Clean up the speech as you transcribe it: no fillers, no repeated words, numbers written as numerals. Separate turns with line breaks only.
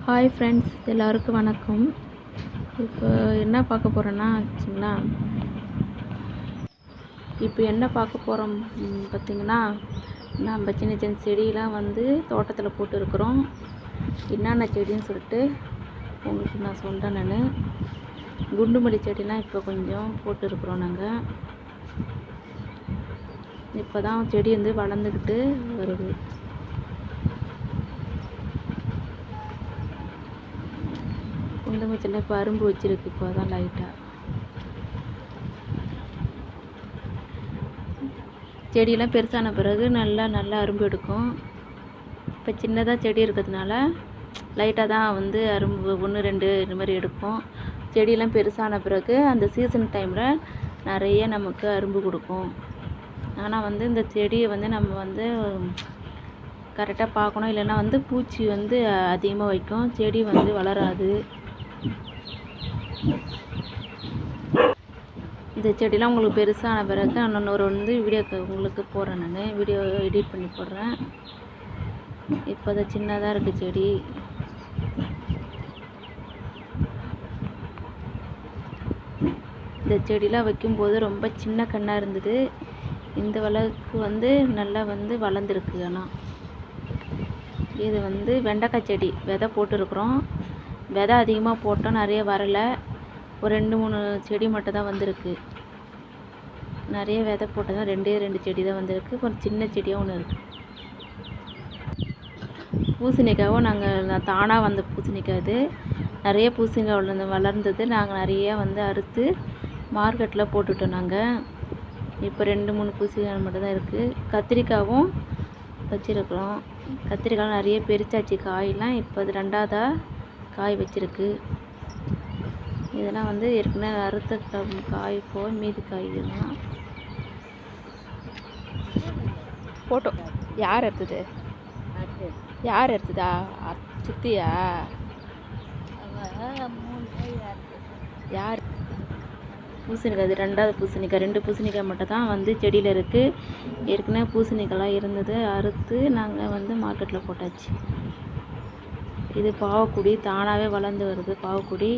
Hi friends, எல்லோருக்கும் வணக்கம். இப்போ என்ன பார்க்க போகிறோன்னா வச்சுங்களா, இப்போ என்ன பார்க்க போகிறோம் பார்த்திங்கன்னா, நம்ம சின்ன சின்ன செடியெலாம் வந்து தோட்டத்தில் போட்டுருக்குறோம். என்னென்ன செடின்னு சொல்லிட்டு உங்களுக்கு நான் சொல்கிறேன். நான் குண்டுமல்லி செடிலாம் இப்போ கொஞ்சம் போட்டுருக்குறோம். நாங்கள் இப்போ தான் செடி வந்து வளர்ந்துக்கிட்டு வருது. குண்டுமல்லியில் இப்போ அரும்பு வச்சுருக்கு. இப்போ தான் லைட்டாக செடியெல்லாம் பெருசான பிறகு நல்லா அரும்பு எடுக்கும். இப்போ சின்னதாக செடி இருக்கிறதுனால லைட்டாக தான் வந்து அரும்பு 1-2 இந்த மாதிரி எடுக்கும். செடியெல்லாம் பெருசான பிறகு அந்த சீசன் டைமில் நிறைய நமக்கு அரும்பு கொடுக்கும். ஆனால் வந்து இந்த செடியை வந்து நம்ம வந்து கரெக்டாக பார்க்கணும். இல்லைன்னா வந்து பூச்சி வந்து அதிகமாக வைக்கும், செடி வந்து வளராது. இந்த செடிலாம் உங்களுக்கு பெருசான பிறகு இன்னொரு வந்து உங்களுக்கு போடுறேன். நான் வீடியோ எடிட் பண்ணி போடுறேன். இப்போ அது சின்னதாக இருக்குது செடி. இந்த செடிலாம் வைக்கும்போது ரொம்ப சின்ன கண்ணாக இருந்தது. இந்த வளவுக்கு வந்து நல்லா வந்து வளர்ந்துருக்கு. ஆனால் இது வந்து வெண்டைக்காய் செடி விதை போட்டுருக்குறோம். விதை அதிகமாக போட்டோம், நிறைய வரலை. ஒரு 2-3 செடி மட்டும் தான் வந்திருக்கு. நிறைய விதை போட்டது 2 செடி தான் வந்திருக்கு. ஒரு சின்ன செடியாக ஒன்று இருக்குது. பூசணிக்காவும் நான் தானாக வந்த பூசணிக்காய். இது நிறைய பூசணிக்காய் வளர்ந்தது. நாங்கள் நிறைய வந்து அறுத்து மார்க்கெட்டில் போட்டுவிட்டோம். நாங்கள் இப்போ 2-3 பூசணிக்காய் மட்டும் தான் இருக்குது. கத்திரிக்காயும் வச்சுருக்குறோம். கத்திரிக்காய் நிறைய பெருசாச்சு. காயெல்லாம் இப்போ அது 2ஆவதாக காய் வச்சுருக்கு. இதெல்லாம் வந்து ஏற்கனவே அறுத்த காய் போக மீதி காய்கள்லாம் போட்டோ. யார் எடுத்தது? யார் எடுத்ததா? சித்தியா? யார்? பூசணிக்காய். அது 2ஆவது பூசணிக்காய். 2 பூசணிக்காய் மட்டும் தான் வந்து செடியில் இருக்குது. ஏற்கனவே பூசணிக்காய்லாம் இருந்தது, அறுத்து நாங்கள் வந்து மார்க்கெட்டில் போட்டாச்சு. இது பாவக்குடி, தானாகவே வளர்ந்து வருது பாவக்குடி.